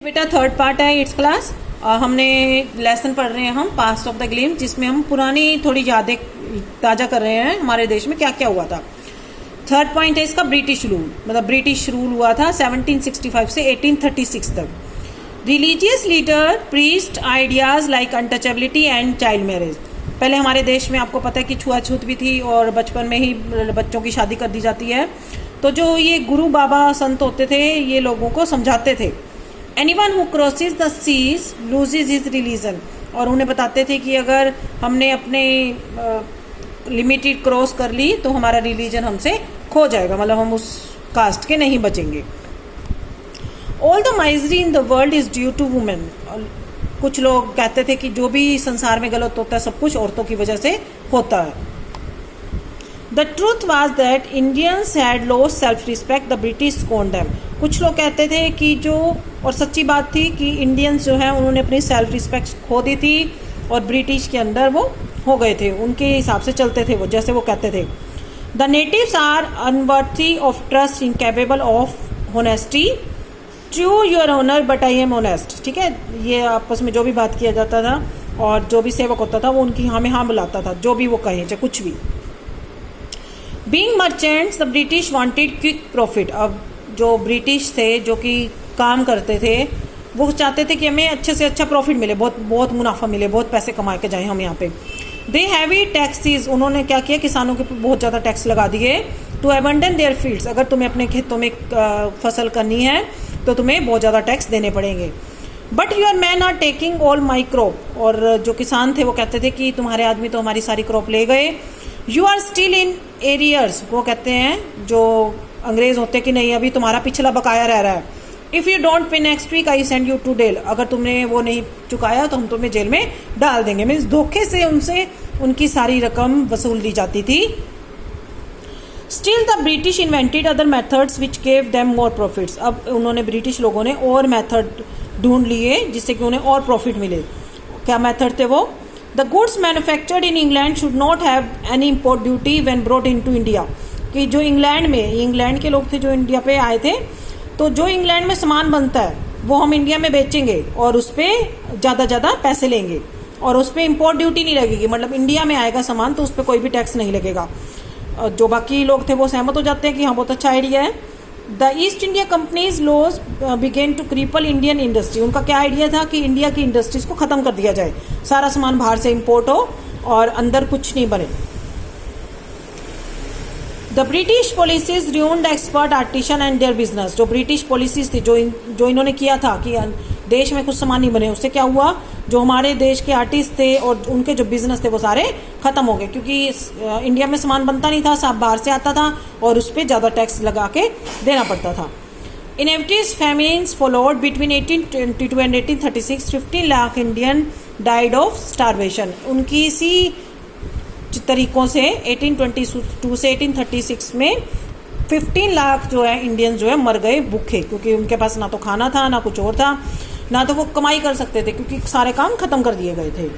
बेटा third part है eighth class. हमने लेसन पढ़ रहे हैं हम पास्ट ऑफ द ग्लिम, जिसमें हम पुरानी थोड़ी यादें ताज़ा कर रहे हैं हमारे देश में क्या क्या हुआ था। थर्ड पॉइंट है इसका ब्रिटिश रूल, मतलब ब्रिटिश रूल हुआ था 1765 से 1836 तक। Religious leader priest ideas like untouchability and child marriage. पहले हमारे देश में आपको पता है कि छुआछूत भी थी और बचपन में ही बच्चों की शादी कर दी जाती है। तो जो ये गुरु बाबा संत होते थे ये लोगों को समझाते थे। Anyone who crosses the seas loses his religion, और उन्हें बताते थे कि अगर हमने अपने लिमिटेड क्रॉस कर ली तो हमारा रिलीजन हमसे खो जाएगा, मतलब हम उस कास्ट के नहीं बचेंगे। All the misery in the world is due to women। कुछ लोग कहते थे कि जो भी संसार में गलत होता है सब कुछ औरतों की वजह से होता है। The truth was that Indians had lost self-respect, the British scorned them। कुछ लोग कहते थे कि जो, और सच्ची बात थी कि इंडियंस जो है उन्होंने अपनी सेल्फ रिस्पेक्ट खो दी थी और ब्रिटिश के अंदर वो हो गए थे, उनके हिसाब से चलते थे वो, जैसे वो कहते थे। The natives are unworthy of trust, incapable of honesty, true your honour but I am honest. ठीक है, ये आपस में जो भी बात किया जाता था और जो भी सेवक होता था वो उनकी हाँ में हाँ बुलाता था, जो भी वो कहे चाहे कुछ भी। Being merchants the British wanted quick profit. अब जो ब्रिटिश थे जो कि काम करते थे वो चाहते थे कि हमें अच्छे से अच्छा प्रॉफिट मिले, बहुत बहुत मुनाफा मिले, बहुत पैसे कमा के जाएं हम यहाँ पे। दे हैवी टैक्सेस। उन्होंने क्या किया, किसानों के बहुत ज़्यादा टैक्स लगा दिए। To abandon their fields. अगर तुम्हें अपने खेतों में फसल करनी है तो तुम्हें बहुत ज़्यादा टैक्स देने पड़ेंगे। But your man are taking all my crop. और जो किसान थे वो कहते थे कि तुम्हारे आदमी तो हमारी सारी क्रॉप ले गए। You are still in arrears. वो कहते हैं जो अंग्रेज होते हैं कि नहीं अभी तुम्हारा पिछला बकाया रह रहा है। If you don't pay next week I send you to jail. अगर तुमने वो नहीं चुकाया तो हम तुम्हें जेल में डाल देंगे। मीन्स धोखे से उनसे उनकी सारी रकम वसूल दी जाती थी। Still the British invented other methods which gave them more profits. अब उन्होंने ब्रिटिश लोगों ने और मेथड ढूंढ लिए जिससे कि उन्हें और प्रॉफिट मिले। क्या मेथड थे वो? The goods manufactured in England should not have any import duty when brought into India. कि जो इंग्लैंड के लोग थे जो इंडिया पे आए थे, तो जो इंग्लैंड में सामान बनता है वो हम इंडिया में बेचेंगे और उस पर ज़्यादा पैसे लेंगे और उस पर इम्पोर्ट ड्यूटी नहीं लगेगी। मतलब इंडिया में आएगा सामान तो उस पर कोई भी टैक्स नहीं लगेगा। जो बाकी लोग थे वो सहमत हो जाते हैं कि हाँ बहुत अच्छा आइडिया है। The East India company's laws began to cripple Indian industry. उनका क्या आइडिया था कि इंडिया की इंडस्ट्रीज को ख़त्म कर दिया जाए, सारा सामान बाहर से इम्पोर्ट हो और अंदर कुछ नहीं बने। The British policies ruined expert artisan and their business. जो ब्रिटिश पॉलिसीज थी जो इन्होंने किया था कि देश में कुछ सामान नहीं बने, उससे क्या हुआ, जो हमारे देश के आर्टिस्ट थे और उनके जो बिजनेस थे वो सारे खत्म हो गए, क्योंकि इंडिया में सामान बनता नहीं था, सब बाहर से आता था और उस पर ज़्यादा टैक्स लगा के देना पड़ता था। Inevitable famines followed between 1822 and 1836। 15 lakh Indian died of starvation. उनकी इसी तरीकों से 1822 से 1836 में 15 लाख जो है इंडियंस जो है मर गए भूखे, क्योंकि उनके पास ना तो खाना था ना कुछ और था, ना तो वो कमाई कर सकते थे क्योंकि सारे काम खत्म कर दिए गए थे।